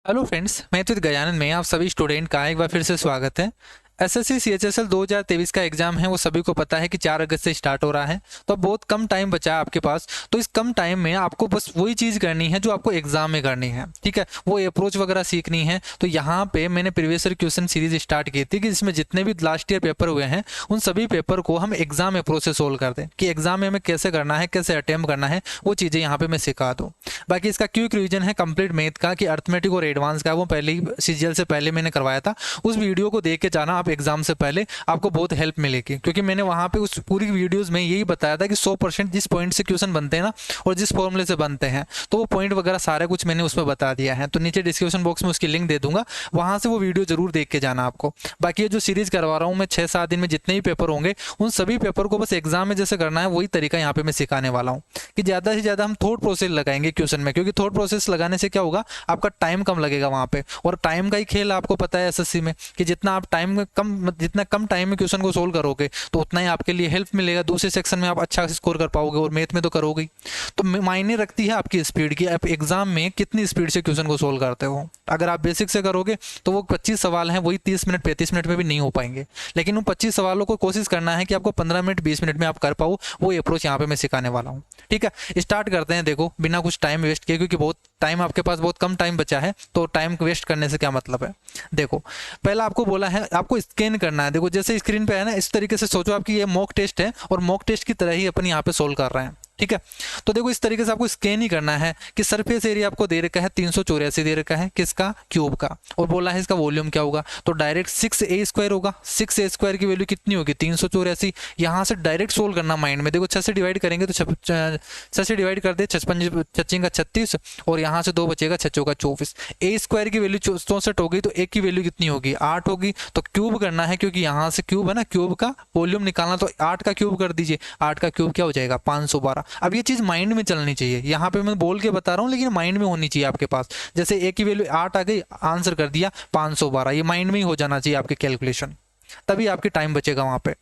Hello friends, मैं तो गजानन में आप सभी स्टूडेंट का एक बार फिर से स्वागत है। एसएससी सीएचएसएल 2023 का एग्जाम है, वो सभी को पता है कि 4 अगस्त से स्टार्ट हो रहा है। तो अब बहुत कम टाइम बचा है आपके पास। तो इस कम टाइम में आपको बस वही चीज़ करनी है जो आपको एग्जाम में करनी है, ठीक है। वो अप्रोच वगैरह सीखनी है। तो यहाँ पे मैंने previous year question series start की थी कि जिसमें जितने भी लास्ट ईयर पेपर हुए हैं उन सभी पेपर को हम एग्जाम अप्रोच से सोल्व कर दें, कि एग्जाम में हमें कैसे करना है, कैसे अटेम्प्ट करना है, वो चीज़ें यहाँ पे मैं सिखा दूँ। बाकी इसका क्विक रिवीजन है कंप्लीट मैथ का, कि अर्थमेटिक और एडवांस का वो पहले ही सीजीएल से पहले मैंने करवाया था। उस वीडियो को देख के जाना आप एग्जाम से पहले, आपको बहुत हेल्प मिलेगी। क्योंकि मैंने वहाँ पे उस पूरी वीडियोस में यही बताया था कि 100% जिस पॉइंट से क्वेश्चन बनते हैं ना, और जिस फॉर्मूले से बनते हैं, तो वो पॉइंट वगैरह सारा कुछ मैंने उसमें बता दिया है। तो नीचे डिस्क्रिप्शन बॉक्स में उसकी लिंक दे दूंगा, वहाँ से वो वीडियो जरूर देख के जाना आपको। बाकी ये जो सीरीज करवा रहा हूँ मैं 6-7 दिन में, जितने भी पेपर होंगे उन सभी पेपर को बस एग्जाम में जैसे करना है वही तरीका यहाँ पे मैं सिखाने वाला हूँ। कि ज़्यादा से ज़्यादा हम थॉट प्रोसेस लगाएंगे क्वेश्चन में, क्योंकि थॉट प्रोसेस लगाने से क्या होगा, आपका टाइम कम लगेगा वहाँ पे। और टाइम का ही खेल आपको पता है एसएससी में, कि जितना आप टाइम कम, जितना कम टाइम में क्वेश्चन को सोल्व करोगे तो उतना ही आपके लिए हेल्प मिलेगा। दूसरे सेक्शन में आप अच्छा स्कोर कर पाओगे, और मैथ में तो करोगे। तो मायने रखती है आपकी स्पीड की, आप एग्जाम में कितनी स्पीड से क्वेश्चन को सोल्व करते हो। अगर आप बेसिक से करोगे तो वो 25 सवाल हैं, वही 30 मिनट 35 मिनट में भी नहीं हो पाएंगे। लेकिन उन 25 सवालों को कोशिश करना है कि आपको 15 मिनट 20 मिनट में आप कर पाओ। वो अप्रोच यहाँ पे मैं सिखाने वाला हूँ, ठीक है। स्टार्ट करते हैं, देखो बिना कुछ टाइम वेस्ट किए, क्योंकि बहुत टाइम आपके पास, बहुत कम टाइम बचा है। तो टाइम वेस्ट करने से क्या मतलब है। देखो, पहला आपको बोला है आपको स्कैन करना है। देखो जैसे स्क्रीन पे है ना, इस तरीके से सोचो आपकी ये मॉक टेस्ट है, और मॉक टेस्ट की तरह ही अपन यहाँ पे सोल्व कर रहे हैं, ठीक है। तो देखो इस तरीके से आपको स्कैन ही करना है। कि सरफेस एरिया आपको दे रखा है 384 दे रखा है, किसका, क्यूब का। और बोला है इसका वॉल्यूम क्या होगा, तो डायरेक्ट 6a² होगा। 6a² की वैल्यू कितनी होगी, 384। यहाँ से डायरेक्ट सोल्व करना माइंड में। देखो 6 से डिवाइड करेंगे तो 6 से डिवाइड कर दे, 6 का 36, और यहाँ से 2 बचेगा, 6 का 24। a² की वैल्यू 64 होगी, तो a की वैल्यू कितनी होगी, 8 होगी। तो क्यूब करना है, क्योंकि यहाँ से क्यूब है ना, क्यूब का वॉल्यूम निकालना, तो 8 का क्यूब कर दीजिए। 8 का क्यूब क्या हो जाएगा, 512। अब ये चीज़ माइंड में चलनी चाहिए। यहाँ पे मैं बोल के बता रहा हूँ, लेकिन माइंड में होनी चाहिए आपके पास। जैसे a की वैल्यू 8 आ गई, आंसर कर दिया 512। ये माइंड में ही हो जाना चाहिए आपके कैलकुलेशन, तभी आपके टाइम बचेगा वहां पे।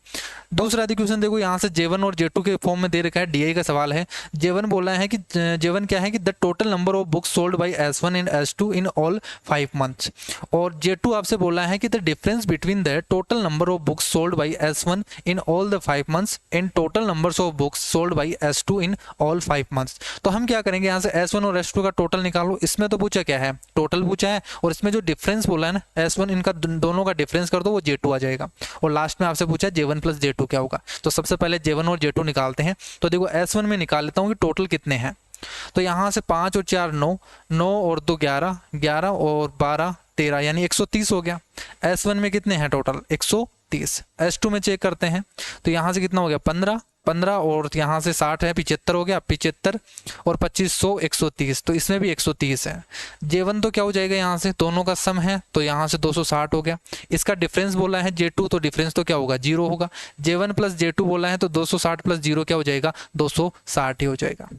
दूसरा यदि क्वेश्चन देखो, यहाँ से J1 और J2 के फॉर्म में दे रखा है, डीआई का सवाल है। J1 बोला है कि J1 क्या है कि the total number of books sold by S1 and S2 in all 5 months. और J2 आपसे बोला है कि the difference between the total number of books sold by S1 in all the 5 months and total numbers of books sold by S2 in all 5 months. तो हम क्या करेंगे, यहाँ से S1 और S2 का टोटल निकालो। इसमें तो पूछा क्या है, टोटल पूछा है। और इसमें जो डिफरेंस बोला है ना, S1 इनका दोनों का डिफरेंस कर दो, वो J2 आ जाएगा। और लास्ट में आपसे पूछा J1 प्लस J2 क्या होगा। तो सबसे पहले J1 और J2 निकालते हैं। तो देखो S1 में निकाल लेता हूँ कि टोटल कितने हैं। तो यहाँ से 5 और 4 9, 9 और 2 11, 11 और 12 13, यानी 130 हो गया। S1 में कितने हैं टोटल, 130। S2 में चेक करते हैं, तो यहाँ से कितना हो गया, 15, 15 और यहाँ से 60 है, 75 हो गया। 75 और 2500, 130। तो इसमें भी 130 है। J1 तो क्या हो जाएगा, यहाँ से दोनों का सम है, तो यहाँ से 260 हो गया। इसका डिफरेंस बोला है J2, तो डिफरेंस तो क्या होगा, 0 होगा। J1 प्लस J2 बोला है, तो 260 प्लस 0 क्या हो जाएगा, 260 ही हो जाएगा।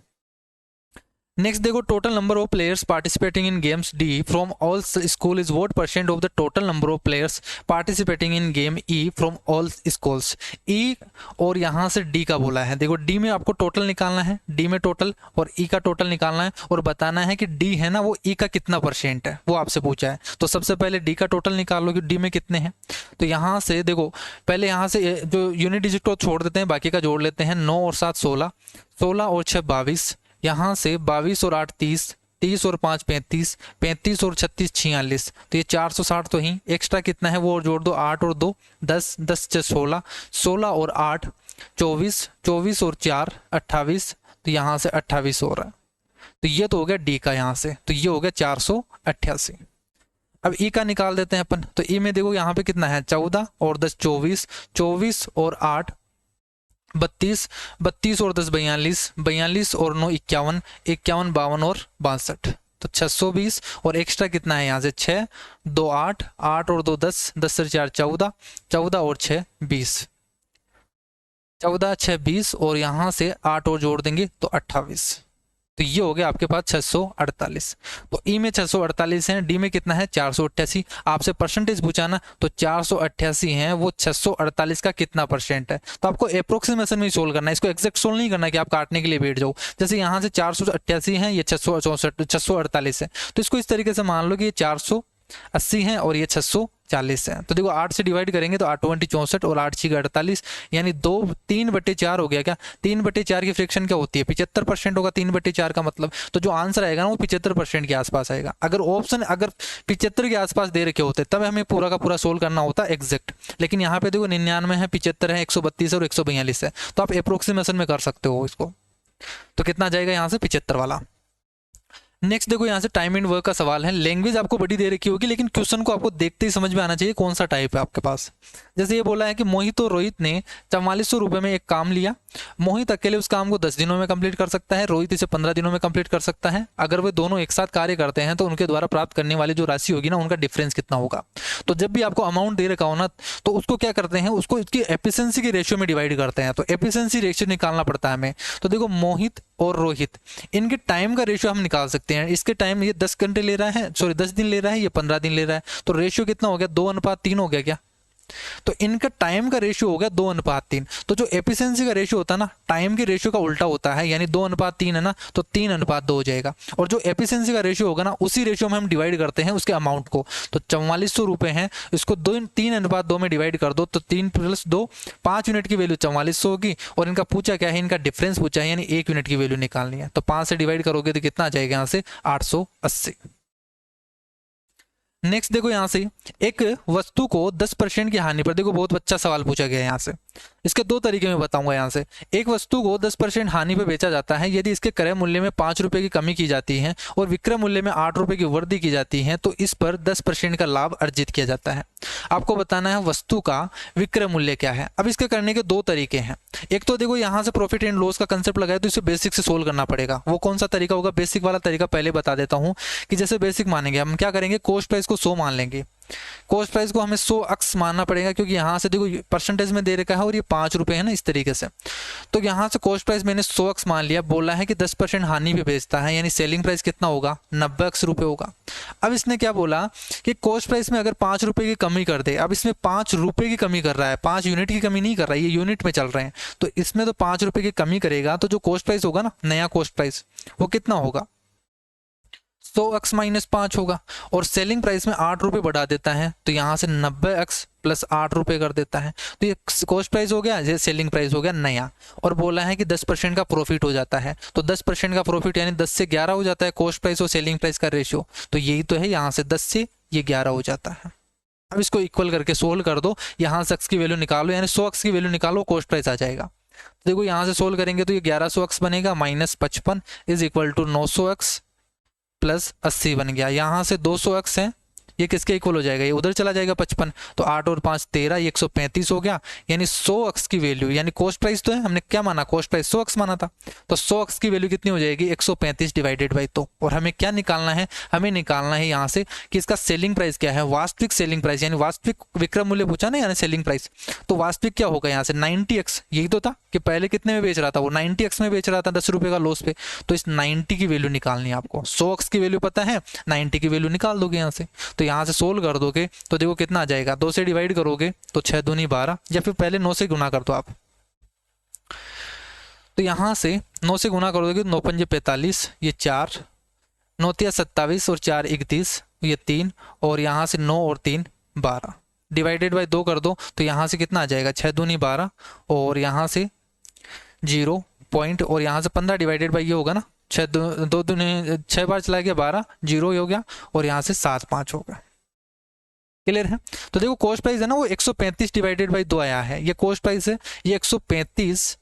नेक्स्ट देखो, total number of players participating in games D from all school is what percent of the total number of players participating in game E from all schools. E और यहाँ से डी का बोला है। देखो डी में आपको टोटल निकालना है, डी में टोटल, और ई का टोटल निकालना है, और बताना है कि डी है ना वो ई का कितना परसेंट है, वो आपसे पूछा है। तो सबसे पहले डी का टोटल निकाल लो कि डी में कितने हैं। तो यहाँ से देखो, पहले यहाँ से जो यूनिट डिजिट को छोड़ देते हैं, बाकी का जोड़ लेते हैं। 9 और 7 16, 16 और 6 22, यहाँ से 22 और 8 30, 30 और 5 35, 35 और 36 46। तो ये 460 तो ही एक्स्ट्रा कितना है वो और जोड़ दो, 8 और 2 10, 10 से 16, 16 और 8 24, 24 और 4 28। तो यहाँ से 28 हो रहा है। तो ये तो हो गया डी का, यहाँ से तो ये हो गया 488। अब ई का निकाल देते हैं अपन। तो ई में देखो यहाँ पे कितना है, 14 और 10 24, 24 और 8 32, 32 और 10 42, 42 और 9 51, 51 52 और 62। तो 620, और एक्स्ट्रा कितना है यहाँ से 6, 2 8, 8 और 2 10, 10 से 4 14, 14 और 6 20, 14 6 20, और यहाँ से 8 और जोड़ देंगे तो 28। तो ये हो गया आपके पास 648। तो ई में 648 है, डी में कितना है 488। आपसे परसेंटेज पूछा ना, तो 488 है, वो 648 का कितना परसेंट है। तो आपको अप्रोक्सीमेशन में सोल्व करना है, इसको एग्जैक्ट सोल्व नहीं करना कि आप काटने के लिए बैठ जाओ। जैसे यहाँ से 488 है, ये 648 है, तो इसको इस तरीके से मान लो कि ये 480 है और ये 640 है। तो देखो 8 से डिवाइड करेंगे तो 8 20 64 और 8 6 48, यानी 3/4 हो गया। क्या 3/4 की फ्रैक्शन क्या होती है 75% होगा 3/4 का मतलब। तो जो आंसर आएगा ना वो 75% के आसपास आएगा। अगर ऑप्शन अगर 75 के आसपास दे रखे होते तब हमें पूरा का पूरा सोल्व करना होता एग्जैक्ट। लेकिन यहाँ पे देखो 99 है, 75 है, 132 और 142 है, तो आप अप्रोक्सीमेशन में कर सकते हो इसको। तो कितना जाएगा यहाँ से 75 वाला। नेक्स्ट देखो यहाँ से टाइम एंड वर्क का सवाल है। लैंग्वेज आपको बड़ी दे रखी होगी, लेकिन क्वेश्चन को आपको देखते ही समझ में आना चाहिए कौन सा टाइप है आपके पास। जैसे ये बोला है कि मोहित और रोहित ने 4400 रुपए में एक काम लिया। मोहित अकेले उस काम को 10 दिनों में कंप्लीट कर सकता है, रोहित इसे 15 दिनों में कंप्लीट कर सकता है। अगर वे दोनों एक साथ कार्य करते हैं तो उनके द्वारा प्राप्त करने वाली जो राशि होगी ना, उनका डिफरेंस कितना होगा। तो जब भी आपको अमाउंट दे रखा हो ना, तो उसको क्या करते हैं, उसको इसकी एफिशिएंसी के रेशियो में डिवाइड करते हैं। तो एफिशिएंसी रेशियो निकालना पड़ता है हमें। तो देखो मोहित और रोहित, इनके टाइम का रेशियो हम निकाल सकते हैं। इसके टाइम ये 10 घंटे ले रहा है, सॉरी 10 दिन ले रहा है, ये 15 दिन ले रहा है, तो रेशियो कितना हो गया 2:3 हो गया क्या। तो इनका टाइम का रेशियो हो गया 2:3। तो जो एफिशिएंसी का रेशियो होता है ना, टाइम के रेशियो का उल्टा होता है, यानी 2:3 है ना, तो 3:2 हो जाएगा। और जो एफिशिएंसी का रेशियो होगा ना, उसी रेशियो में हम डिवाइड करते हैं उसके अमाउंट को। तो 4400 रुपए हैं, इसको 3:2 में डिवाइड कर दो, तो 3 + 2 5 यूनिट की वैल्यू 4400 होगी। और इनका पूछा क्या है, इनका डिफरेंस पूछा है, यानी 1 यूनिट की वैल्यू निकालनी है। तो 5 से डिवाइड करोगे तो कितना आ जाएगा यहाँ से 880। नेक्स्ट देखो यहाँ से एक वस्तु को 10% की हानि पर, देखो बहुत अच्छा सवाल पूछा गया है यहाँ से। इसके दो तरीके में बताऊंगा यहाँ से। एक वस्तु को 10% हानि पर बेचा जाता है यदि इसके क्रय मूल्य में 5 रुपए की कमी की जाती है और विक्रय मूल्य में 8 रुपए की वृद्धि की जाती है, तो इस पर 10% का लाभ अर्जित किया जाता है। आपको बताना है वस्तु का विक्रय मूल्य क्या है। अब इसके करने के दो तरीके हैं। एक तो देखो यहाँ से प्रॉफिट एंड लॉस का कंसेप्ट लगाया, तो इसे बेसिक से सोल्व करना पड़ेगा। वो कौन सा तरीका होगा, बेसिक वाला तरीका पहले बता देता हूँ। कि जैसे बेसिक मानेंगे हम, क्या करेंगे, कॉस्ट प्राइस को 100 मान लेंगे। कॉस्ट प्राइस को हमें 100 अक्स मानना पड़ेगा, क्योंकि यहाँ से देखो परसेंटेज में दे रखा है और ये 5 रुपए है ना, इस तरीके से। तो यहाँ से कॉस्ट प्राइस मैंने 100 अक्स मान लिया। बोला है कि 10% हानि पे बेचता है, यानी सेलिंग प्राइस कितना होगा 90 अक्स रुपए होगा। अब इसने क्या बोला कि कॉस्ट प्राइस में अगर 5 रुपए की कमी कर दे। अब इसमें 5 रुपए की कमी कर रहा है, 5 यूनिट की कमी नहीं कर रहा है, ये यूनिट में चल रहे हैं। तो इसमें तो 5 रुपए की कमी करेगा, तो जो कॉस्ट प्राइस होगा ना, नया कॉस्ट प्राइस, वो कितना होगा 100 - 5 होगा। और सेलिंग प्राइस में 8 रुपए बढ़ा देता है, तो यहाँ से 90 + 8 रुपए कर देता है। तो ये कॉस्ट प्राइस हो गया, ये सेलिंग प्राइस हो गया नया। और बोला है कि 10% का प्रॉफिट हो जाता है। तो 10% का प्रॉफिट यानी 10 से 11 हो जाता है कॉस्ट प्राइस और सेलिंग प्राइस का रेशियो। तो यही तो है, यहाँ से 10 से ये 11 हो जाता है। अब इसको इक्वल करके सोल्व कर दो, यहाँ से अक्स की वैल्यू निकालो, यानी 100 अक्स की वैल्यू निकालो, कॉस्ट प्राइस आ जाएगा। तो देखो यहाँ से सोल्व करेंगे तो ये 1100 अक्स बनेगा, -55 = 900 अक्स + 80 बन गया। यहाँ से 200 अक्स है, ये किसके इक्वल हो जाएगा, ये उधर चला जाएगा 55। तो 8 और 5 13, ये 135 हो गया। यानी 100 अक्स की वैल्यू, यानी कॉस्ट प्राइस तो है, हमने क्या माना, कॉस्ट प्राइस 100 अक्स माना था। तो 100 अक्स की वैल्यू कितनी हो जाएगी 135 डिवाइडेड बाई 2। और हमें क्या निकालना है, हमें निकालना है यहाँ से कि इसका सेलिंग प्राइस क्या है, वास्तविक सेलिंग प्राइस, यानी वास्तविक विक्रय मूल्य पूछा ना, यानी सेलिंग प्राइस। तो वास्तविक क्या होगा यहाँ से 90 अक्स, यही तो था कि पहले कितने में बेच रहा था वो 90 अक्स में बेच रहा था 10 रुपए का लॉस पे। तो इस 90 की वैल्यू निकालनी है आपको। 100 अक्स की वैल्यू पता है, 90 की वैल्यू निकाल दोगे यहाँ से। तो यहाँ से सोल्व कर दोगे तो देखो कितना आ जाएगा, 2 से डिवाइड करोगे तो 6 दूनी 12, या फिर पहले 9 से गुना कर दो आप। तो यहाँ से 9 से गुना करोगे 9 × 5 = 45, ये 4, 9 × 27 और 4 = 31, ये 3, और यहाँ से 9 और 3 12 डिवाइडेड बाई 2 कर दो। तो यहाँ से कितना आ जाएगा 6 दूनी 12, और यहाँ से 0 पॉइंट, और यहाँ से 15 डिवाइडेड बाई ये होगा ना, 6 2 दूनी 6 बार चला गया 12, 0 हो गया, और यहाँ से 7 5 हो गया। क्लियर है। तो देखो कॉस्ट प्राइस है ना, वो 135 डिवाइडेड बाई 2 आया है। ये कॉस्ट प्राइस है, ये 135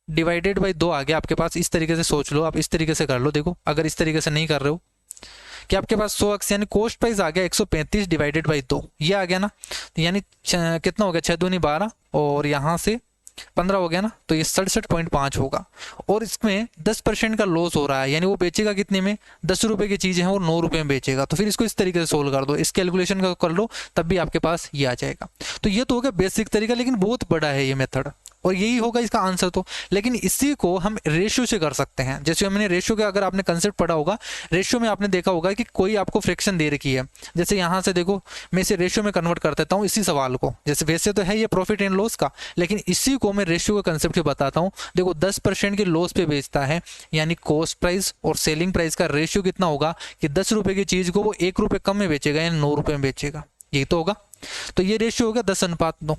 डिवाइडेड बाई 2 आ गया आपके पास। इस तरीके से सोच लो, आप इस तरीके से कर लो। देखो अगर इस तरीके से नहीं कर रहे हो कि आपके पास 100 अक्स, यानी कॉस्ट प्राइस आ गया 135 डिवाइडेड बाई 2, ये आ गया ना। तो यानी कितना हो गया 6 दूनी 12, और यहाँ से 15 हो गया ना, तो ये 67.5 होगा। और इसमें 10% का लॉस हो रहा है, यानी वो बेचेगा कितने में, 10 रुपए की चीज़ है और 9 रुपए में बेचेगा। तो फिर इसको इस तरीके से सोल्व कर दो, इस कैलकुलेशन का कर लो, तब भी आपके पास ये आ जाएगा। तो ये तो हो गया बेसिक तरीका, लेकिन बहुत बड़ा है ये मेथड। और यही होगा इसका आंसर तो। लेकिन इसी को हम रेशियो से कर सकते हैं। जैसे हमने रेशियो का, अगर आपने कंसेप्ट पढ़ा होगा, रेशियो में आपने देखा होगा कि कोई आपको फ्रैक्शन दे रखी है, जैसे यहाँ से देखो मैं इसे रेशियो में कन्वर्ट कर देता हूँ इसी सवाल को। जैसे वैसे तो है ये प्रॉफिट एंड लॉस का, लेकिन इसी को मैं रेशियो के कंसेप्ट से बताता हूँ। देखो 10% के लॉस पे बेचता है, यानी कॉस्ट प्राइस और सेलिंग प्राइस का रेशियो कितना होगा कि 10 रुपए की चीज को वो 1 रुपए कम में बेचेगा, यानी 9 रुपए में बेचेगा। यही तो होगा। तो ये रेशियो होगा 10:9।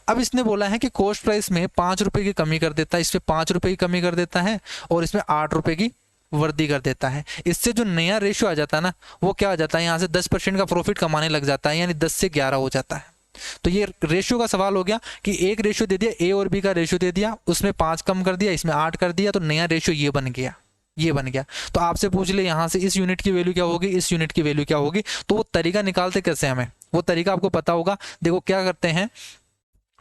अब इसने बोला है कि कॉस्ट प्राइस में 5 रुपए की कमी कर देता है, इसमें 5 रुपए की कमी कर देता है, और इसमें 8 रुपए की वृद्धि कर देता है। इससे जो नया रेशियो आ जाता है ना, वो क्या आ जाता है, यहाँ से 10% का प्रॉफिट कमाने लग जाता है, यानी 10 से 11 हो जाता है। तो ये रेशियो का सवाल हो गया कि एक रेशियो दे दिया, ए और बी का रेशियो दे दिया, उसमें 5 कम कर दिया, इसमें 8 कर दिया, तो नया रेशियो ये बन गया, ये बन गया। तो आपसे पूछ ले यहाँ से इस यूनिट की वैल्यू क्या होगी, इस यूनिट की वैल्यू क्या होगी, तो वो तरीका निकालते कैसे हमें, वो तरीका आपको पता होगा। देखो क्या करते हैं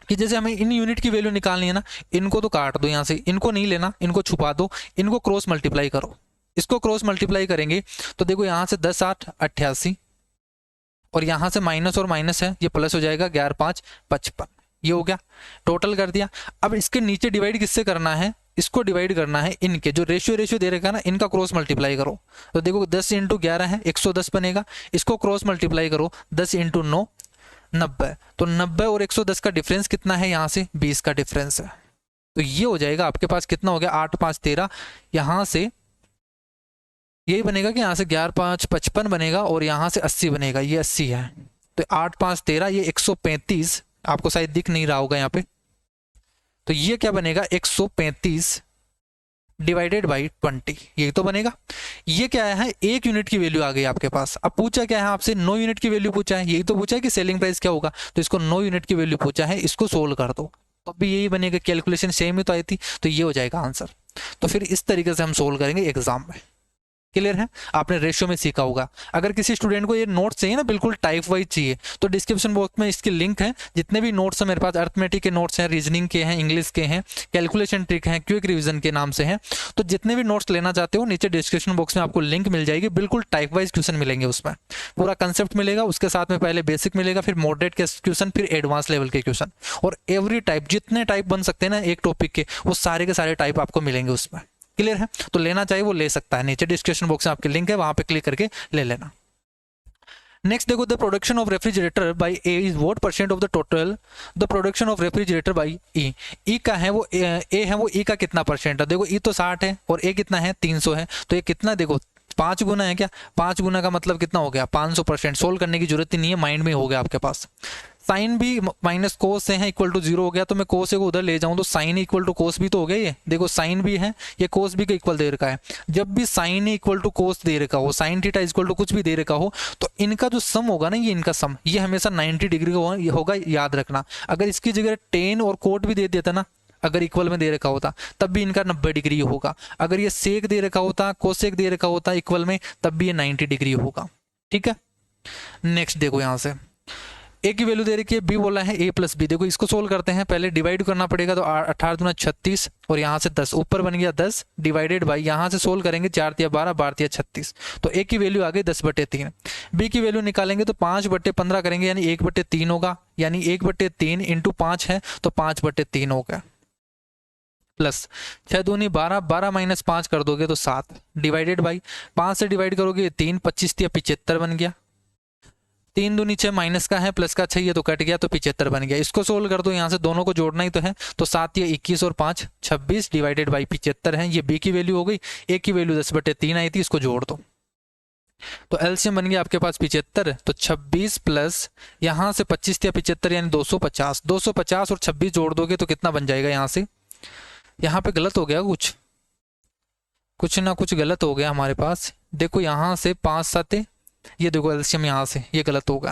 कि जैसे हमें इन यूनिट की वैल्यू निकालनी है ना, इनको तो काट दो यहाँ से, इनको नहीं लेना, इनको छुपा दो, इनको क्रॉस मल्टीप्लाई करो। इसको क्रॉस मल्टीप्लाई करेंगे तो देखो यहाँ से 10 8 88, और यहाँ से माइनस और माइनस है, ये प्लस हो जाएगा, 11 5 55, ये हो गया, टोटल कर दिया। अब इसके नीचे डिवाइड किससे करना है, इसको डिवाइड करना है इनके जो रेशियो दे रखा है ना, इनका क्रॉस मल्टीप्लाई करो। तो देखो 10 × 11 है 110 बनेगा, इसको क्रॉस मल्टीप्लाई करो 10 × 9 90, तो 90 और 110 का डिफरेंस कितना है, यहाँ से 20 का डिफरेंस है। तो ये हो जाएगा आपके पास कितना हो गया, 8 5 13, यहाँ से यही बनेगा कि यहाँ से 11 5 55 बनेगा, और यहाँ से 80 बनेगा, ये 80 है। तो 8 5 13, ये 135, आपको शायद दिख नहीं रहा होगा यहाँ पे, तो ये क्या बनेगा 135 डिवाइडेड बाई 20, यही तो बनेगा। ये क्या है, एक यूनिट की वैल्यू आ गई आपके पास। अब पूछा क्या है आपसे, 9 यूनिट की वैल्यू पूछा है, यही तो पूछा है कि सेलिंग प्राइस क्या होगा, तो इसको 9 यूनिट की वैल्यू पूछा है, इसको सोल्व कर दो, तो भी यही बनेगा, कैलकुलेशन सेम ही तो आई थी, तो ये हो जाएगा आंसर। तो फिर इस तरीके से हम सोल्व करेंगे एग्जाम में। क्लियर है, आपने रेशियो में सीखा होगा। अगर किसी स्टूडेंट को ये नोट्स चाहिए ना, बिल्कुल टाइप वाइज चाहिए, तो डिस्क्रिप्शन बॉक्स में इसकी लिंक है। जितने भी नोट्स हैं मेरे पास, अर्थमेटिक के नोट्स हैं, रीजनिंग के हैं, इंग्लिश के हैं, कैलकुलेशन ट्रिक हैं, क्विक रिवीजन के नाम से हैं, तो जितने भी नोट्स लेना चाहते हो नीचे डिस्क्रिप्शन बॉक्स में आपको लिंक मिल जाएगी। बिल्कुल टाइप वाइज क्वेश्चन मिलेंगे, उसमें पूरा कंसेप्ट मिलेगा, उसके साथ में पहले बेसिक मिलेगा, फिर मॉडरेट के क्वेश्चन, फिर एडवांस लेवल के क्वेश्चन, और एवरी टाइप, जितने टाइप बन सकते हैं ना एक टॉपिक के, वो सारे के सारे टाइप आपको मिलेंगे उसमें। क्लियर है, तो लेना चाहिए वो ले सकता है, नीचे डिस्क्रिप्शन बॉक्स में आपके लिंक है, वहां पे क्लिक करके ले लेना। नेक्स्ट देखो, the production of refrigerator by A is what percent of the total the production of refrigerator by E. E का है वो ए है वो ई का कितना परसेंट है, देखो ई तो 60 है और ए कितना है 300 है, तो ये कितना, देखो 5 गुना है क्या, 5 गुना का मतलब कितना हो गया 500%। सोल्व करने की जरूरत ही नहीं है, माइंड में हो गया आपके पास। साइन भी माइनस कोस से है इक्वल टू 0 हो गया, तो मैं कोस को उधर ले जाऊं तो साइन इक्वल टू कोस भी तो हो गया। ये देखो साइन भी है, ये कोस भी का इक्वल दे रखा है। जब भी साइन इक्वल टू कोस दे रखा हो, साइन थीटा इक्वल टू कुछ भी दे रखा हो, तो इनका जो सम होगा ना, ये इनका सम, ये हमेशा 90 डिग्री का होगा, याद रखना। अगर इसकी जगह टेन और कोट भी दे देता ना, अगर इक्वल में दे रखा होता, तब भी इनका 90 डिग्री होगा। अगर ये सेक दे रखा होता, कोसेक दे रखा होता इक्वल में, तब भी ये 90 डिग्री होगा। ठीक है, नेक्स्ट देखो, यहाँ से ए की वैल्यू दे रखी है, बी बोला है ए प्लस बी। देखो इसको सोल्व करते हैं, पहले डिवाइड करना पड़ेगा, तो 18 दूना 36, और यहाँ से 10 ऊपर बन गया 10 डिवाइडेड बाई, यहाँ से सोल्व करेंगे 4 तिया 12 12 तिया 36, तो ए की वैल्यू आ गई 10/3। बी की वैल्यू निकालेंगे तो 5/15 करेंगे, यानी 1/3 होगा, यानी 1/3 इंटू 5 है तो 5/3 हो गया, प्लस 6 दूनी 12 12 माइनस 5 कर दोगे तो 7 डिवाइडेड बाई 5 से डिवाइड करोगे 3 25 तिया 75 बन गया। 3 दूनी 6 माइनस का है, प्लस का 6, ये तो कट गया, तो 75 बन गया। इसको सोल्व कर दो, यहाँ से दोनों को जोड़ना ही तो है, तो 7 या 21 और 5 26 डिवाइडेड बाई 75 है। ये बी की वैल्यू हो गई, ए की वैल्यू 10/3 आई थी, इसको जोड़ दो, तो एलसीएम बन गया आपके पास 75, तो 26 प्लस यहाँ से 25 या 75 यानी 250, 250 और 26 जोड़ दोगे तो कितना बन जाएगा। यहाँ से यहाँ पे गलत हो गया, कुछ ना कुछ गलत हो गया हमारे पास। देखो यहाँ से 5 7, ये देखो एलसीएम यहाँ से ये गलत होगा।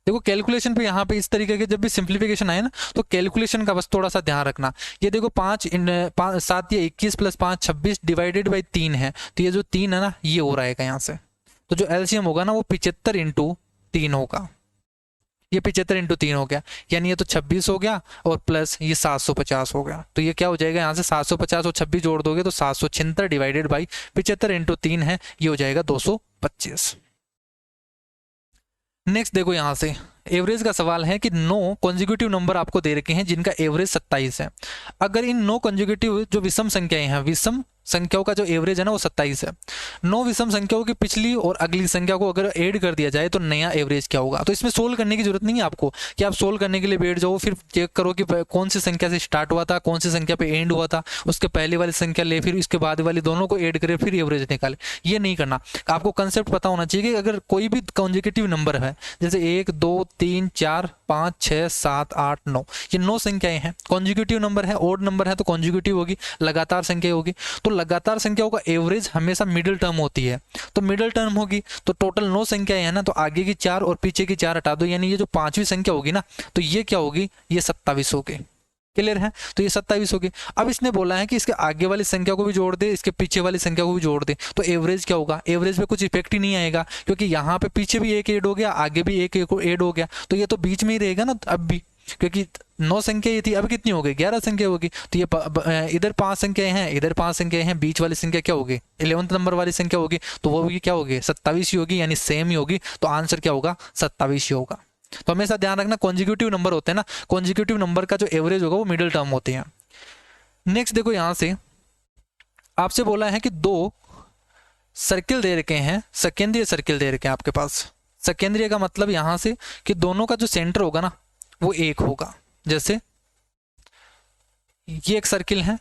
देखो कैलकुलेशन पे यहाँ पे इस तरीके के जब भी सिंप्लीफिकेशन आए ना, तो कैलकुलेशन का बस थोड़ा सा ध्यान रखना। ये देखो 7 या 21 प्लस 5 26 डिवाइडेड बाई 3 है, तो ये जो 3 है ना, ये हो रहेगा यहाँ से, तो जो एलसीएम होगा ना वो 75 × 3 होगा। ये 75 × 3 हो गया, यानी ये तो 26 हो गया और प्लस ये 750 हो गया, तो ये क्या हो जाएगा, यहाँ से 750 और 26 जोड़ दोगे तो 776 डिवाइडेड बाई 75 × 3 है, ये हो जाएगा 225। नेक्स्ट देखो यहाँ से एवरेज का सवाल है कि 9 कॉन्जिक्यूटिव नंबर आपको दे रखे हैं जिनका एवरेज 27 है। अगर इन 9 कॉन्जिक्यूटिव जो विषम संख्याएं हैं, विषम संख्याओं का जो एवरेज है ना वो 27 है, 9 विषम संख्याओं की पिछली और अगली संख्या को अगर ऐड कर दिया जाए तो नया एवरेज क्या होगा। तो इसमें सोल्व करने की जरूरत नहीं है आपको कि आप सोल्व करने के लिए बैठ जाओ फिर चेक करो कि कौन सी संख्या से स्टार्ट हुआ था, कौन सी संख्या पे एंड हुआ था, उसके पहले वाली संख्या ले फिर इसके बाद वाली दोनों को ऐड करे फिर एवरेज निकाले। ये नहीं करना, आपको कंसेप्ट पता होना चाहिए कि अगर कोई भी कॉन्जिक्यूटिव नंबर है जैसे 1 2 3 4 5 6 7 8 9, ये 9 संख्याएं हैं, कॉन्जिक्यूटिव नंबर है, ओड नंबर है तो कॉन्जिक्यूटिव होगी, लगातार संख्या होगी। तो लगातार संख्याओं का एवरेज हमेशा मिडिल टर्म होती है, तो मिडिल टर्म होगी तो टोटल 9 संख्याएं हैं ना, तो आगे की 4 और पीछे की 4 हटा दो, यानी ये जो पांचवी संख्या होगी ना तो ये क्या होगी, ये 27 होगी। क्लियर है, तो ये 27 होगी। अब इसने बोला है कि इसके आगे वाली संख्या को भी जोड़ दे, इसके पीछे वाली संख्या को भी जोड़ दे, तो एवरेज क्या होगा, एवरेज पे कुछ इफेक्ट ही नहीं आएगा क्योंकि यहाँ पे पीछे भी एक ऐड हो गया, आगे भी एक ऐड हो गया, तो ये तो बीच में ही रहेगा ना अब भी, क्योंकि 9 संख्या ये थी, अब कितनी हो गई, 11 संख्या होगी। तो ये इधर 5 संख्याएं हैं, इधर 5 संख्याएं हैं, बीच वाली संख्या क्या होगी, 11th नंबर वाली संख्या होगी, तो वो भी क्या होगी, 27 ही होगी, यानी सेम ही होगी। तो आंसर क्या होगा, 27 ही होगा। तो हमेशा ध्यान रखना कॉन्जिक्यूटिव नंबर होते हैं ना, कॉन्जिक्यूटिव नंबर का जो एवरेज होगा वो मिडिल टर्म होते हैं। नेक्स्ट देखो, यहां से आपसे बोला है कि 2 सर्किल दे रखे हैं, सेकेंद्रीय सर्किल दे रखे हैं आपके पास। सेकेंद्रीय का मतलब यहां से कि दोनों का जो सेंटर होगा ना वो एक होगा। जैसे ये एक सर्किल है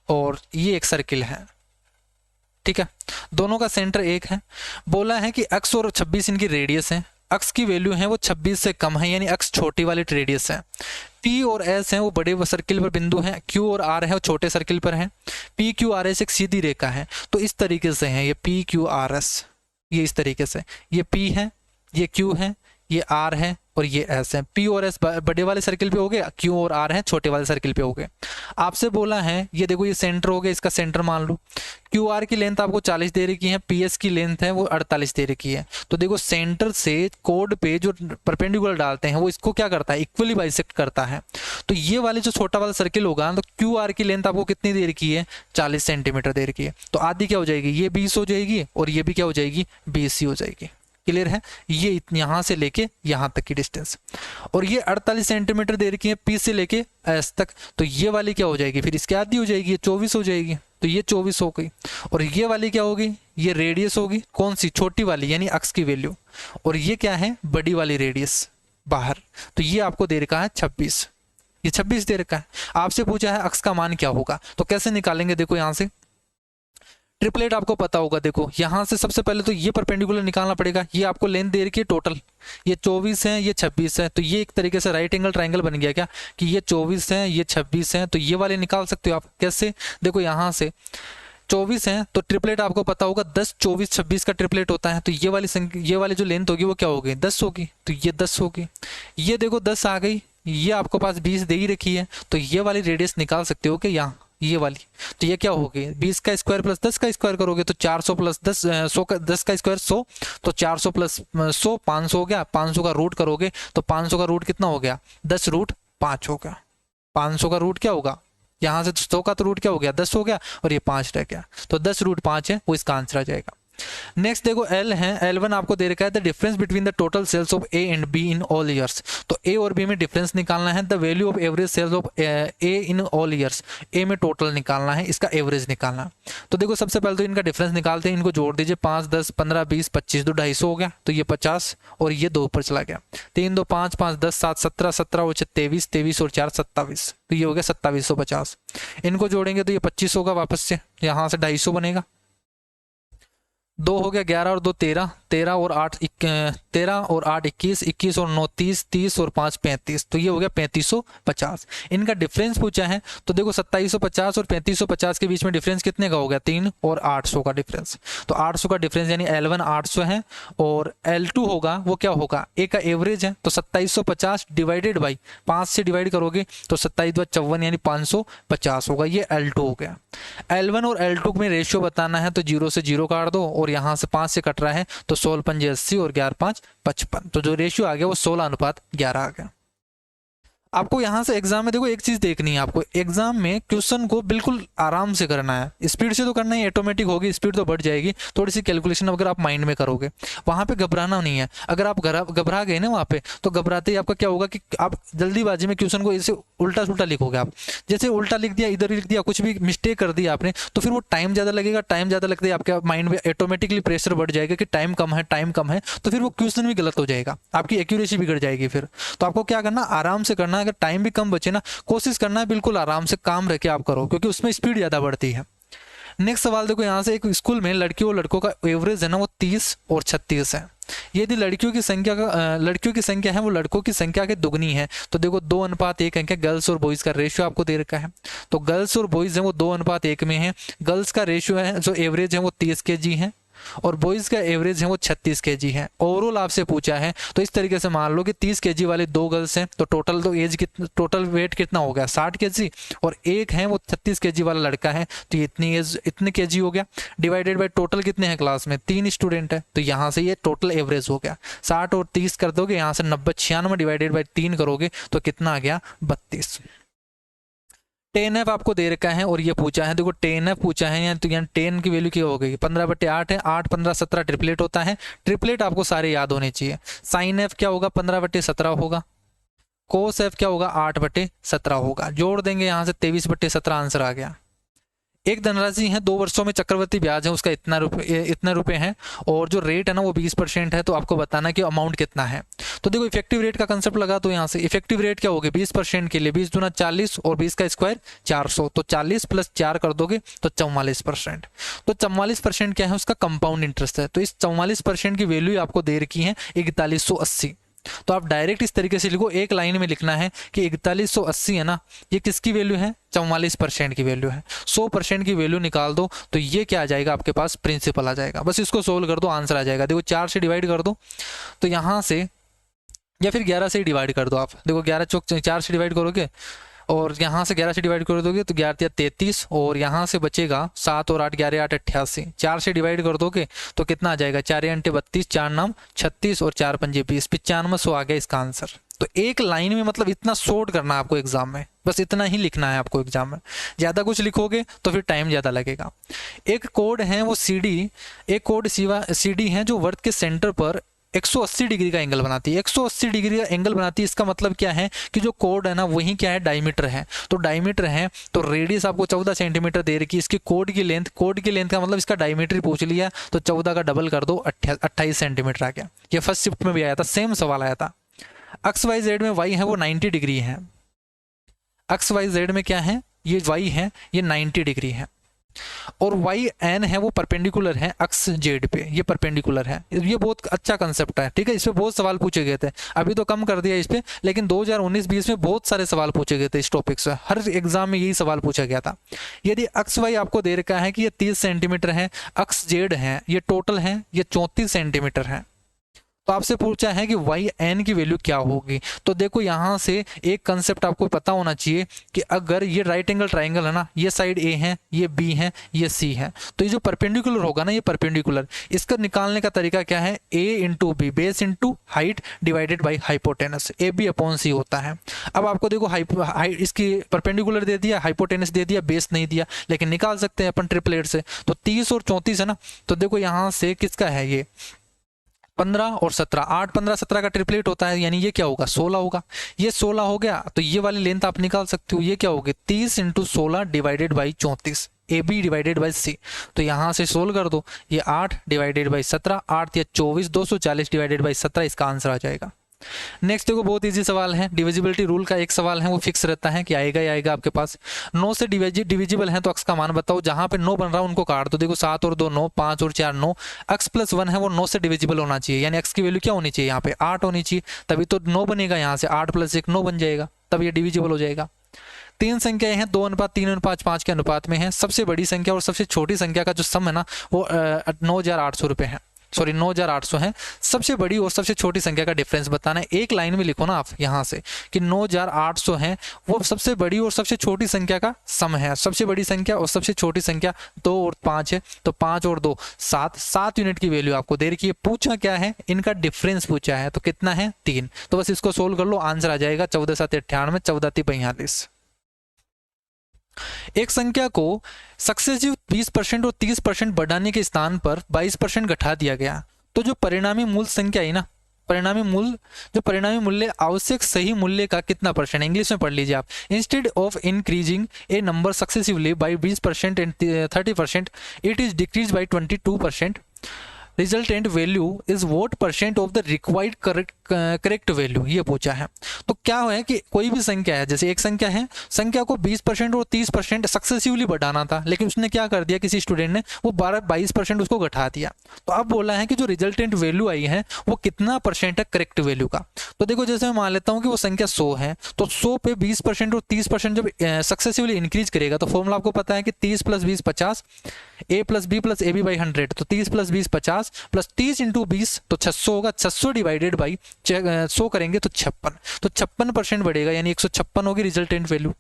और ये एक सर्किल है, ठीक है, दोनों का सेंटर एक है। बोला है कि अक्स और 26 इनकी रेडियस है, अक्स की वैल्यू है वो 26 से कम है, यानी अक्स छोटी वाली रेडियस है। पी और एस है वो बड़े सर्किल पर बिंदु हैं, क्यू और आर है वो छोटे सर्किल पर है। पी क्यू आर एस एक सीधी रेखा है, तो इस तरीके से है ये पी क्यू आर एस, ये इस तरीके से, ये पी है, ये क्यू है, ये आर है और ये एस है। पी और एस बड़े वाले सर्किल पे हो गए, क्यू और आर है छोटे वाले सर्किल पे हो गए। आपसे बोला है ये देखो ये सेंटर हो गया, इसका सेंटर मान लो। क्यू आर की लेंथ आपको 40 दे रखी है, पी एस की लेंथ है वो 48 दे रखी है। तो देखो सेंटर से कोड पे जो परपेंडिकुलर डालते हैं वो इसको क्या करता है, इक्वली बाइसेक्ट करता है। तो ये वाले जो छोटा वाला सर्किल होगा तो क्यू आर की लेंथ आपको कितनी दे रखी है, 40 सेंटीमीटर दे रखी है। तो आधी क्या हो जाएगी, ये 20 हो जाएगी और ये भी क्या हो जाएगी, 20 ही हो जाएगी। क्लियर है, ये यहां से लेके यहां तक की डिस्टेंस। और ये 48 सेंटीमीटर दे रखी है पी से लेके एस तक, तो ये वाली क्या हो जाएगी, फिर इसके आधी हो जाएगी, ये 24 हो जाएगी। तो ये 24 हो गई। और ये वाली क्या होगी, ये रेडियस होगी, कौन सी, छोटी वाली यानी अक्स की वैल्यू। और ये क्या है, बड़ी वाली रेडियस बाहर। तो ये आपको दे रखा है 26, ये 26 दे रखा है। आपसे पूछा है अक्स का मान क्या होगा, तो कैसे निकालेंगे, देखो यहां से ट्रिपलेट आपको पता होगा। देखो यहां से सबसे पहले तो ये परपेंडिकुलर निकालना पड़ेगा, ये आपको लेंथ दे रखी है टोटल, ये 24 है, ये 26 है, तो ये एक तरीके से राइट एंगल ट्रायंगल बन गया क्या, कि ये 24 है, ये 26 है, तो ये वाले निकाल सकते हो आप। कैसे, देखो यहां से 24 है तो ट्रिपलेट आपको पता होगा 10 24 26 का ट्रिपलेट होता है, तो ये वाली ये वाली जो लेंथ होगी वो क्या होगी, 10 होगी, तो ये 10 होगी। ये देखो 10 आ गई, ये आपको पास 20 दे ही रखी है, तो ये वाली रेडियस निकाल सकते हो कि यहाँ ये वाली। तो ये क्या होगी, 20 का स्क्वायर प्लस 10 का स्क्वायर करोगे तो 400 प्लस 10 100 का 10 का स्क्वायर 100, तो 400 प्लस 100 500 हो गया। 500 का रूट करोगे तो 500 का रूट कितना हो गया, 10 रूट 5 हो गया। 500 का रूट क्या होगा, यहाँ से 100 का तो रूट क्या हो गया, 10 हो गया और ये 5 रह गया, तो 10 रूट 5 है, वो इसका आंसर आ जाएगा। नेक्स्ट देखो एल है, L1 आपको दे रखा है the difference between the total sales of A and B in all years. तो ए और बी में डिफरेंस निकालना है। The value of average sales of A in all years, A में टोटल निकालना है, इसका एवरेज निकालना है। तो देखो सबसे पहले तो इनका डिफरेंस निकालते हैं, इनको जोड़ दीजिए, 5 10 15 20 25 तो 250 हो गया, तो ये 50 और ये 2 ऊपर चला गया। 3 2 5 5 10 7 17 17 और 23 23 और 4 27, तो ये हो गया 2750। इनको जोड़ेंगे तो ये 25 होगा, वापस से यहाँ से 250 बनेगा। 2 हो गया 11 और 2 13, 13 और 8 21, 21 और 9 30, 30 और 5 35, तो ये हो गया 3550। इनका डिफरेंस पूछा है, तो देखो 2750 और 3550 के बीच में डिफरेंस कितने का हो गया, 3 और 800 का डिफरेंस। तो 800 का डिफरेंस यानी L1 800 है और L2 होगा वो क्या होगा, ए का एवरेज है, तो 2750 डिवाइडेड बाई 5 से डिवाइड करोगे तो 27 यानी 550 होगा, ये L2 हो गया। L1 और L2 में रेशियो बताना है, तो 0 से 0 काट दो और यहाँ से 5 से कट रहा है, तो 16 5 80 और 11 5 55, तो जो रेशियो आ गया वो 16:11 आ गया। आपको यहाँ से एग्जाम में देखो एक चीज देखनी है, आपको एग्जाम में क्वेश्चन को बिल्कुल आराम से करना है। स्पीड से तो करना ही, ऑटोमेटिक होगी, स्पीड तो बढ़ जाएगी, थोड़ी सी कैलकुलेशन अगर आप माइंड में करोगे, वहां पे घबराना नहीं है। अगर आप घबरा गए ना वहां पे, तो घबराते ही आपका क्या होगा कि आप जल्दीबाजी में क्वेश्चन को ऐसे उल्टा सुल्टा लिखोगे। आप जैसे उल्टा लिख दिया, इधर लिख दिया, कुछ भी मिस्टेक कर दिया आपने, तो फिर वो टाइम ज़्यादा लगेगा, टाइम ज़्यादा लगते ही आपके माइंड में ऑटोमेटिकली प्रेशर बढ़ जाएगा कि टाइम कम है, टाइम कम है, तो फिर वो क्वेश्चन भी गलत हो जाएगा, आपकी एक्यूरेसी बिगड़ जाएगी फिर। तो आपको क्या करना, आराम से करना है। अगर टाइम भी कम बचे ना, कोशिश करना है बिल्कुल आराम से काम रह के आप करो, क्योंकि उसमें स्पीड ज़्यादा बढ़ती है। नेक्स्ट सवाल देखो, यहाँ से एक स्कूल में लड़कियों और लड़कों का एवरेज है ना वो 30 और 36 है। यदि लड़कियों की संख्या है वो लड़कों की संख्या के दुगनी है, तो देखो 2:1 है क्या, गर्ल्स और बॉयज का रेशियो आपको दे रखा है। तो गर्ल्स और बॉयज है वो 2:1 में है। गर्ल्स का रेशियो है जो एवरेज है वो 30 kg है, और बॉयज का एवरेज है वो 36 kg है। ओवरऑल आपसे पूछा है, तो इस तरीके से मान लो कि 30 kg वाले 2 गर्ल्स हैं, तो टोटल वेट कितना हो गया, 60 kg, और एक है वो 36 kg वाला लड़का है, तो इतने kg हो गया। डिवाइडेड बाय टोटल कितने हैं क्लास में, 3 स्टूडेंट है, तो यहाँ से ये टोटल एवरेज हो गया। 60 और 30 कर दोगे, यहाँ से 90 96 डिवाइडेड बाई 3 करोगे तो कितना आ गया, 32। 10F आपको दे रखा है और ये पूछा है, देखो 10F पूछा है, तो यहाँ 10 की वैल्यू क्या हो गई, 15/8 है, 8 15 17 ट्रिपलेट होता है। ट्रिपलेट आपको सारे याद होने चाहिए। साइन एफ क्या होगा, 15/17 होगा। कोस एफ क्या होगा, 8/17 होगा। जोड़ देंगे यहाँ से 23/17 आंसर आ गया। एक धनराशि है, 2 वर्षों में चक्रवृद्धि ब्याज है उसका इतना रुपए है, और जो रेट है ना वो 20% है, तो आपको बताना कि अमाउंट कितना है। तो देखो इफेक्टिव रेट का कंसेप्ट लगा, तो यहाँ से इफेक्टिव रेट क्या होगी, 20% के लिए 20 दूना 40 और 20 का स्क्वायर 400, तो 40 + 4 कर दोगे तो 44%। तो 44% क्या है, उसका कंपाउंड इंटरेस्ट है। तो इस 44% की वैल्यू आपको दे रखी है 4180। तो आप डायरेक्ट इस तरीके से लिखो, एक लाइन में लिखना है कि 4180 है ना, ये किसकी वैल्यू है, 44% की वैल्यू है। 100% की वैल्यू निकाल दो तो ये क्या आ जाएगा, आपके पास प्रिंसिपल आ जाएगा। बस इसको सोल्व कर दो, आंसर आ जाएगा। देखो 4 से डिवाइड कर दो, तो यहाँ से, या फिर 11 से ही डिवाइड कर दो आप। देखो 11 चौक 4 से डिवाइड करोगे, और यहाँ से 11 से डिवाइड कर दोगे तो 11 33, और यहाँ से बचेगा 7 और 8 11 8 88। 4 से डिवाइड कर दोगे तो कितना आ जाएगा, 4 × 32, 4 9 36 और 4 5 20, 9500 आ गया इसका आंसर। तो एक लाइन में मतलब इतना शॉर्ट करना है आपको एग्जाम में, बस इतना ही लिखना है आपको एग्जाम में। ज़्यादा कुछ लिखोगे तो फिर टाइम ज़्यादा लगेगा। एक कोड है वो एक कोड CD है जो वर्त के सेंटर पर 180 डिग्री का एंगल बनाती है। 180 डिग्री का एंगल बनाती है, इसका मतलब क्या है कि जो कोड है ना वही क्या है, डायमीटर है। तो डायमीटर है, तो रेडियस आपको 14 सेंटीमीटर दे रखी है। इसकी कोड की लेंथ का मतलब इसका डायमीटर पूछ लिया, तो 14 का डबल कर दो, 28 सेंटीमीटर आ गया। ये फर्स्ट शिफ्ट में भी आया था, सेम सवाल आया था। एक्स वाई जेड में वाई है वो 90 डिग्री है। एक्स वाई जेड में क्या है, ये वाई है, ये 90 डिग्री है, और वाई एन है वो परपेंडिकुलर है एक्स जेड पे, ये परपेंडिकुलर है। ये बहुत अच्छा कंसेप्ट है, ठीक है। इस पे बहुत सवाल पूछे गए थे, अभी तो कम कर दिया इस पे, लेकिन 2019-20 में बहुत सारे सवाल पूछे गए थे इस टॉपिक से। हर एग्जाम में यही सवाल पूछा गया था। यदि एक्स वाई आपको दे रखा है कि ये 30 सेंटीमीटर है, एक्स जेड है ये टोटल है, ये 34 सेंटीमीटर है, तो आपसे पूछा है कि वाई एन की वैल्यू क्या होगी। तो देखो यहाँ से एक कंसेप्ट आपको पता होना चाहिए कि अगर ये राइट एंगल ट्राइंगल है ना, ये साइड ए है, ये बी है, ये सी है, तो ये जो परपेंडिकुलर होगा ना, ये परपेंडिकुलर, इसका निकालने का तरीका क्या है, a × b, base into height divided by hypotenuse, AB/C होता है। अब आपको देखो इसकी परपेंडिकुलर दे दिया, हाइपोटेनस दे दिया, बेस नहीं दिया, लेकिन निकाल सकते हैं अपन ट्रिपलेट से। तो 30 और 34 है ना, तो देखो यहाँ से किसका है, ये 15 और 17, 8 15 17 का ट्रिपलेट होता है, यानी ये क्या होगा, 16 होगा। ये 16 हो गया, तो ये वाली लेंथ आप निकाल सकते हो, ये क्या होगी, 30 × 16 divided by 34, AB divided by C। तो यहाँ से सोल्व कर दो, ये 8 डिवाइडेड बाई 17, 8 या 24, 240 डिवाइडेड बाई 17, इसका आंसर आ जाएगा। नेक्स्ट देखो बहुत इजी सवाल है, डिविजिबिलिटी रूल का एक सवाल है, वो फिक्स रहता है कि आएगा ही आएगा आपके पास। 9 से डिविजिबल है तो अक्स का मान बताओ। जहां पे 9 बन रहा है उनको काट दो। देखो 7 और 2 9, 5 और 4 9, अक्स + 1 है वो 9 से डिविजिबल होना चाहिए, यानी अक्स की वैल्यू क्या होनी चाहिए, यहाँ पे 8 होनी चाहिए, तभी तो 9 बनेगा। यहाँ से 8 + 1 9 बन जाएगा, तब ये डिविजिबल हो जाएगा। 3 संख्याएं हैं, 2:3:5 के अनुपात में है। सबसे बड़ी संख्या और सबसे छोटी संख्या का जो सम है ना वो 9800 रुपये है। सॉरी 9800 है, सबसे बड़ी और सबसे छोटी संख्या का डिफरेंस बताना है। एक लाइन में लिखो ना आप यहाँ से कि 9800 है वो सबसे बड़ी और सबसे छोटी संख्या का सम है। सबसे बड़ी संख्या और सबसे छोटी संख्या 2 और 5 है, तो 5 और 2 7 यूनिट की वैल्यू आपको दे रखी है। पूछा क्या है, इनका डिफरेंस पूछा है, तो कितना है 3। तो बस इसको सोल्व कर लो, आंसर आ जाएगा 14 7 98, 14 3 42। एक संख्या को सक्सेसिव 20% और 30% बढ़ाने के स्थान पर 22% घटा दिया गया, तो जो परिणामी मूल संख्या है ना, परिणामी मूल्य आवश्यक सही मूल्य का कितना परसेंट है, इंग्लिश में पढ़ लीजिए आप। Instead of increasing A number successively by 20% and 30%, it is decrease by 22%। Resultant value is what percent of the required correct value, ये पूछा है। तो क्या है कि कोई भी संख्या है, जैसे एक संख्या है, संख्या को 20% और 30% सक्सेसिवली बढ़ाना था, लेकिन उसने क्या कर दिया, किसी स्टूडेंट ने वो 22% उसको घटा दिया। तो अब बोला है कि जो रिजल्टेंट वैल्यू आई है वो कितना परसेंट है करेक्ट वैल्यू का। तो देखो जैसे मैं मान लेता हूँ कि वो संख्या 100 है, तो 100 पे 20% और 30% जब सक्सेसिवली इंक्रीज करेगा, तो फॉर्मूला आपको पता है कि 30 + 20 50, a + b + ab / 100, तो 30 + 20 50 प्लस 30 × 20 तो 600 होगा। 600 डिवाइडेड बाई 100 करेंगे तो 56, तो 56% बढ़ेगा, यानी 156 होगी रिजल्टेंट वैल्यू।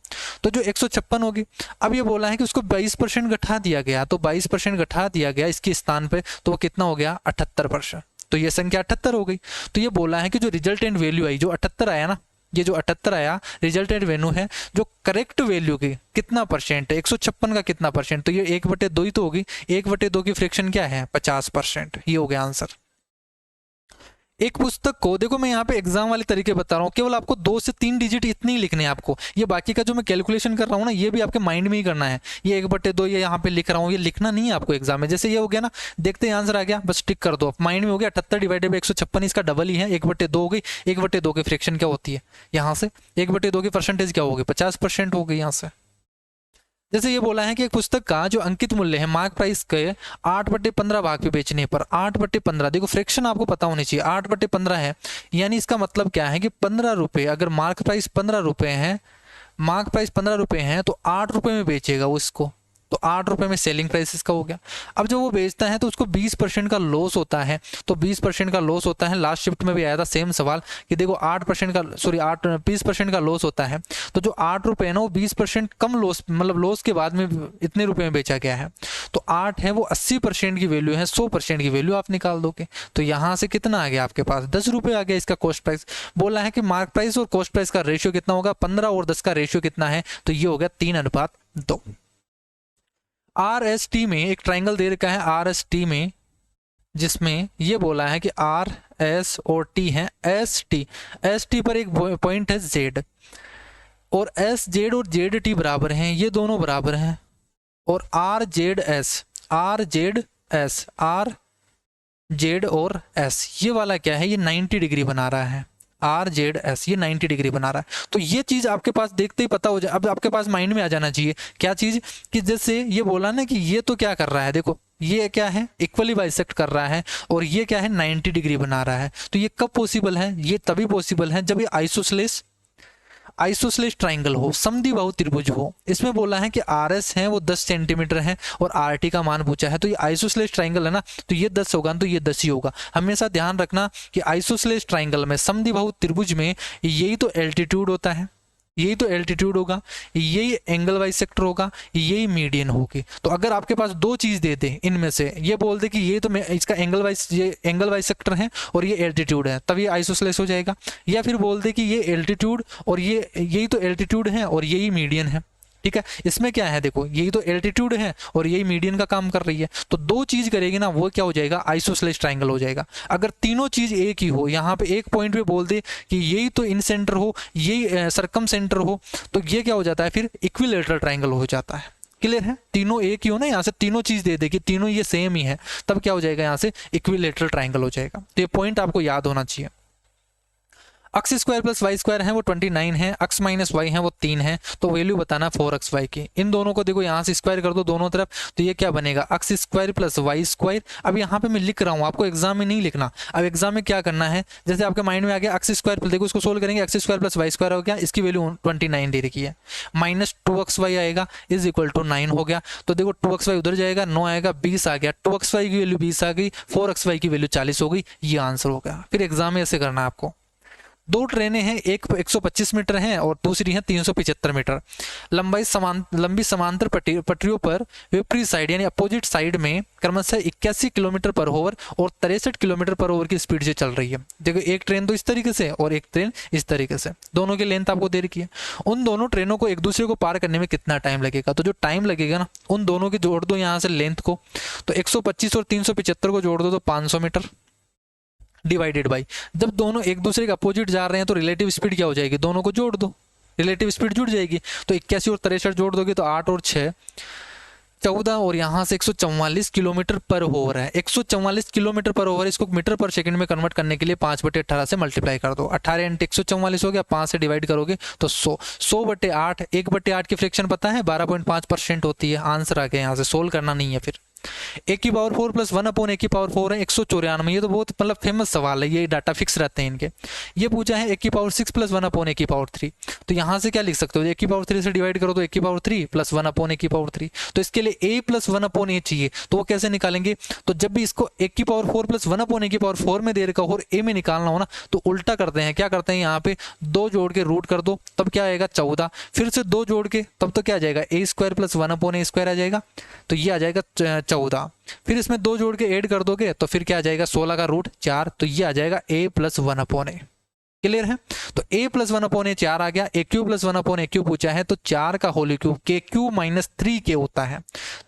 तो जो 156 होगी, अब ये बोला है कि उसको 22% घटा दिया गया, तो 22% घटा दिया गया इसके स्थान पे, तो वो कितना हो गया 78%। तो ये संख्या 78 हो गई। तो ये बोला है कि जो रिजल्टेंट वैल्यू आई, जो 78 आया ना, ये जो 78 आया रिजल्टेंट वैल्यू है, जो करेक्ट वैल्यू की कितना परसेंट है, 156 का कितना परसेंट, तो ये 1/2 ही तो होगी। 1/2 की फ्रैक्शन क्या है 50%, ये हो गया आंसर। एक पुस्तक को, देखो मैं यहाँ पे एग्जाम वाले तरीके बता रहा हूँ, केवल आपको 2 से 3 डिजिट इतने ही लिखने हैं आपको। ये बाकी का जो मैं कैलकुलेशन कर रहा हूँ ना, ये भी आपके माइंड में ही करना है। ये 1/2 ये यहाँ पे लिख रहा हूँ, ये लिखना नहीं है आपको एग्जाम में। जैसे ये हो गया ना, देखते हैं आंसर आ गया, बस टिक कर दो, माइंड में हो गया। 78 डिवाइडेड बाई 156, इसका डबल ही है, 1/2 हो गई। 1/2 की फ्रैक्शन क्या होती है, यहाँ से 1/2 की परसेंटेज क्या होगी 50% हो गई यहाँ से। जैसे ये बोला है कि एक पुस्तक का जो अंकित मूल्य है मार्क प्राइस के 8/15 भाग पे बेचने पर, 8/15, देखो फ्रैक्शन आपको पता होनी चाहिए, 8/15 है, यानी इसका मतलब क्या है कि 15 रुपये, अगर मार्क प्राइस 15 रुपये है, मार्क प्राइस 15 रुपये है, तो 8 रुपये में बेचेगा वो इसको, तो 8 रुपये में सेलिंग प्राइस इसका हो गया। अब जब वो बेचता है तो उसको 20% का लॉस होता है, तो 20% का लॉस होता है। लास्ट शिफ्ट में भी आया था सेम सवाल कि देखो 8% का, सॉरी 20% का लॉस होता है, तो जो 8 रुपये है ना वो 20% कम लॉस, मतलब लॉस के बाद में इतने रुपये में बेचा गया है। तो 8 है वो 80% की वैल्यू है, 100% की वैल्यू आप निकाल दोगे, तो यहाँ से कितना आ गया आपके पास 10 रुपये आ गया इसका कॉस्ट प्राइस। बोला है कि मार्क प्राइस और कॉस्ट प्राइस का रेशियो कितना होगा, 15 और 10 का रेशियो कितना है, तो ये हो गया 3:2। RST में एक ट्राइंगल दे रखा है, RST में, जिसमें ये बोला है कि RS और T है, ST पर एक पॉइंट है Z, और SZ और ZT बराबर हैं, ये दोनों बराबर हैं, और RZ और S ये वाला क्या है, ये 90 डिग्री बना रहा है। RZS ये 90 डिग्री बना रहा है। तो ये चीज आपके पास देखते ही पता हो जाए, अब आपके पास माइंड में आ जाना चाहिए क्या चीज, कि जैसे ये बोला ना कि ये तो क्या कर रहा है, देखो ये क्या है इक्वली बाइसेक्ट कर रहा है, और ये क्या है 90 डिग्री बना रहा है। तो ये कब पॉसिबल है, ये तभी पॉसिबल है जब ये आइसोसेलेस ट्राइंगल हो, समद्विबाहु त्रिभुज हो। इसमें बोला है कि RS है वो 10 सेंटीमीटर है, और RT का मान पूछा है, तो ये आइसोसेलेस ट्राइंगल है ना, तो ये 10 होगा, तो ये 10 ही होगा। हमेशा ध्यान रखना कि आइसोसेलेस ट्राइंगल में, समद्विबाहु त्रिभुज में, यही तो एल्टीट्यूड होता है, यही तो एल्टीट्यूड होगा, यही एंगल बाइसेक्टर होगा, यही मीडियन होगी। तो अगर आपके पास 2 चीज दे दे, इनमें से ये बोल दे कि ये तो इसका ये एंगल बाइसेक्टर है और ये एल्टीट्यूड है, तब ये आइसोसेलेस हो जाएगा। या फिर बोल दे कि ये एल्टीट्यूड और यही तो एल्टीट्यूड है और यही मीडियन है, ठीक है। इसमें क्या है, देखो यही तो एल्टीट्यूड है और यही मीडियन का काम कर रही है, तो 2 चीज करेगी ना, वो क्या हो जाएगा आइसोसेलेस ट्राइंगल हो जाएगा। अगर तीनों चीज एक ही हो, यहाँ पे एक पॉइंट पे बोल दे कि यही तो इन सेंटर हो, यही सरकम सेंटर हो, तो ये क्या हो जाता है फिर इक्विलेटरल ट्राइंगल हो जाता है। क्लियर है, तीनों एक ही हो ना, यहाँ से तीनों चीज दे दे कि तीनों ये सेम ही है, तब क्या हो जाएगा यहाँ से इक्विलेटरल ट्राइंगल हो जाएगा। तो ये पॉइंट आपको याद होना चाहिए। X square plus y square है वो 29 है, एक्स माइनस वाई है वो 3 है, तो वैल्यू बताना 4xy की। इन दोनों को देखो यहाँ से स्क्वायर कर दो दोनों तरफ, तो ये क्या बनेगा x square plus y square. अब यहाँ पे मैं लिख रहा हूँ, आपको एग्जाम में नहीं लिखना। अब एग्जाम में क्या करना है, जैसे आपके माइंड में आ गया एक्स स्क्वायर, देखो इसको सोल्व करेंगे, x square plus y square हो गया, इसकी वैल्यू 29 दे रखी है, माइनस 2xy आएगा इज इक्वल टू 9 हो गया। तो देखो 2xy उधर जाएगा, 9 आएगा, 20 आ गया, 2xy की वैल्यू 20 आ गई, 4xy की वैल्यू 40 हो गई, ये आंसर हो गया। फिर एग्जाम में ऐसे करना है आपको। दो ट्रेनें हैं, एक 125 मीटर है और दूसरी है 375 मीटर। लंबी समांतर पटरियों पर विपरीत साइड यानी अपोजिट साइड में क्रमशः 81 किलोमीटर पर ओवर और 63 किलोमीटर पर ओवर की स्पीड से चल रही है। देखो एक ट्रेन तो इस तरीके से और एक ट्रेन इस तरीके से, दोनों की लेंथ आपको दे रखी है। उन दोनों ट्रेनों को एक दूसरे को पार करने में कितना टाइम लगेगा, तो जो टाइम लगेगा ना, उन दोनों की जोड़ दो यहाँ से लेंथ को, तो 125 और 375 को जोड़ दो तो 500 मीटर डिवाइडेड बाई, जब दोनों एक दूसरे के अपोजिट जा रहे हैं तो रिलेटिव स्पीड क्या हो जाएगी, दोनों को जोड़ दो, रिलेटिव स्पीड जुड़ जाएगी। तो 81 और 63 जोड़ दोगे तो 8 और 6 14, और यहाँ से 144 किलोमीटर पर ओवर है। 144 किलोमीटर पर ओवर, इसको मीटर पर सेकंड में कन्वर्ट करने के लिए 5/18 से मल्टीप्लाई कर दो। 18 × 144 हो गया, 5 से डिवाइड करोगे तो 100, 100/8, 1/8 की फ्रैक्शन पता है 12.5% होती है। आंसर आ गया, यहाँ से सोल्व करना नहीं है। फिर a की पावर 4 प्लस 1/a की पावर 4 है 194। ये तो बहुत मतलब फेमस सवाल है, ये डाटा फिक्स रहते हैं इनके। ये पूछा है a की पावर 6 प्लस 1/a की पावर 3, तो यहाँ से क्या लिख सकते हो, a की पावर 3 से डिवाइड करो तो a की पावर 3 प्लस 1/a की पावर 3। तो इसके लिए a प्लस 1/a चाहिए, तो वो कैसे निकालेंगे, तो जब भी इसको a की पावर 4 प्लस 1/a की पावर 4 में दे रखा हो और a में निकालना हो ना, तो उल्टा करते हैं। क्या करते हैं, यहाँ पे 2 जोड़ के रूट कर दो, तब क्या आएगा 14, फिर से 2 जोड़ के, तब तो क्या आ जाएगा a square plus 1/a square आ जाएगा, तो ये आ जाएगा 14। फिर इसमें 2 जोड़ के ऐड कर दोगे तो फिर क्या आ जाएगा 16 का रूट 4, तो ये आ जाएगा a प्लस 1/a। क्लियर है, तो a प्लस 1/a 4 आ गया। a cube plus 1/a cube पूछा है तो 4 का whole cube k cube minus 3k होता है,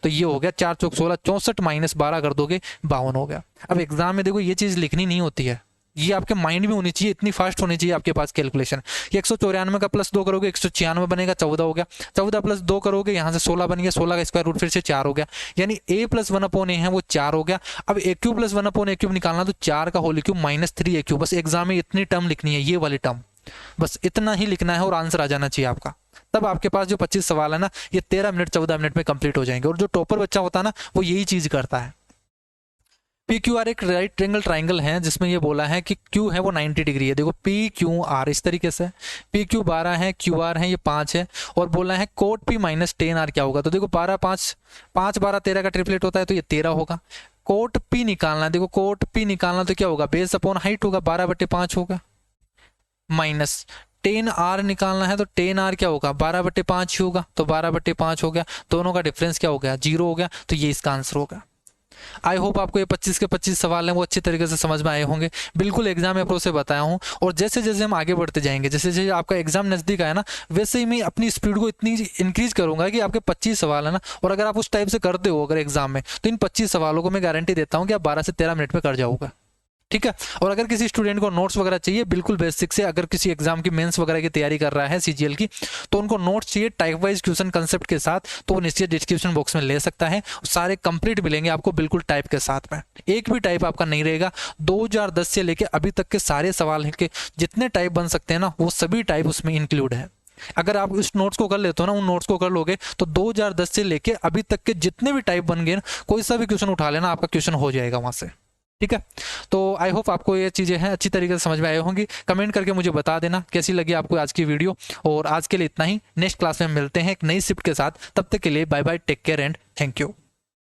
तो ये हो गया 4 चौक 16, 64 माइनस 12 कर दोगे 52 हो गया। अब एग्जाम में देखो ये चीज लिखनी नहीं होती है, ये आपके माइंड में होनी चाहिए, इतनी फास्ट होनी चाहिए आपके पास कैलकुलेशन। 194 का प्लस 2 करोगे 196 बनेगा, 14 हो गया। 14 प्लस 2 करोगे यहाँ से 16 बन गया, 16 का स्क्वायर रूट फिर से 4 हो गया, यानी a प्लस 1/a है वो 4 हो गया। अब a cube plus 1/a cube निकालना, तो 4 का whole cube minus 3a cube. बस एग्जाम में इतनी टर्म लिखनी है, ये वाली टर्म, बस इतना ही लिखना है और आंसर आ जाना चाहिए आपका। तब आपके पास जो 25 सवाल है ना, ये 13 मिनट 14 मिनट में कंप्लीट हो जाएंगे। और जो टॉपर बच्चा होता है ना, वो यही चीज करता है। PQR एक राइट ट्रायंगल ट्रायंगल है जिसमें ये बोला है कि Q है वो 90 डिग्री है। देखो PQR इस तरीके से, PQ 12 है, QR है ये 5 है, और बोला है कोट P माइनस 10R क्या होगा, तो देखो 12 5 5 12 13 का ट्रिपलेट होता है, तो ये 13 होगा। कोट P निकालना, देखो कोट P निकालना तो क्या होगा, बेस अपॉन हाइट होगा, 12/5 होगा, माइनस 10R निकालना है तो 10R क्या होगा, 12/5 ही होगा, तो 12/5 हो गया। दोनों का डिफरेंस क्या हो गया, 0 हो गया, तो ये इसका आंसर होगा। आई होप आपको ये 25 के 25 सवाल हैं वो अच्छी तरीके से समझ में आए होंगे। बिल्कुल एग्जाम अप्रोच से बताया हूँ, और जैसे जैसे हम आगे बढ़ते जाएंगे, जैसे जैसे आपका एग्जाम नजदीक आया ना, वैसे ही मैं अपनी स्पीड को इतनी इंक्रीज करूंगा कि आपके 25 सवाल है ना, और अगर आप उस टाइप से करते हो अगर एग्जाम में, तो इन 25 सवालों को मैं गारंटी देता हूँ कि आप 12 से 13 मिनट में कर जाओगे। ठीक है, और अगर किसी स्टूडेंट को नोट्स वगैरह चाहिए बिल्कुल बेसिक से, अगर किसी एग्जाम की मेंस वगैरह की तैयारी कर रहा है CGL की, तो उनको नोट्स चाहिए टाइप वाइज क्वेश्चन कंसेप्ट के साथ, तो वो निश्चित डिस्क्रिप्शन बॉक्स में ले सकता है। सारे कंप्लीट मिलेंगे आपको बिल्कुल टाइप के साथ में, एक भी टाइप आपका नहीं रहेगा। 2010 से लेके अभी तक के सारे सवाल के जितने टाइप बन सकते हैं ना, वो सभी टाइप उसमें इंक्लूड है। अगर आप उस नोट्स को कर लेते हो ना, उन नोट्स को कर लोगे, तो 2010 से लेके अभी तक के जितने भी टाइप बन गए ना, कोई सा भी क्वेश्चन उठा लेना, आपका क्वेश्चन हो जाएगा वहां से। ठीक है, तो आई होप आपको ये चीज़ें हैं अच्छी तरीके से समझ में आई होंगी। कमेंट करके मुझे बता देना कैसी लगी आपको आज की वीडियो, और आज के लिए इतना ही। नेक्स्ट क्लास में मिलते हैं एक नई शिफ्ट के साथ, तब तक के लिए bye bye, take care and thank you.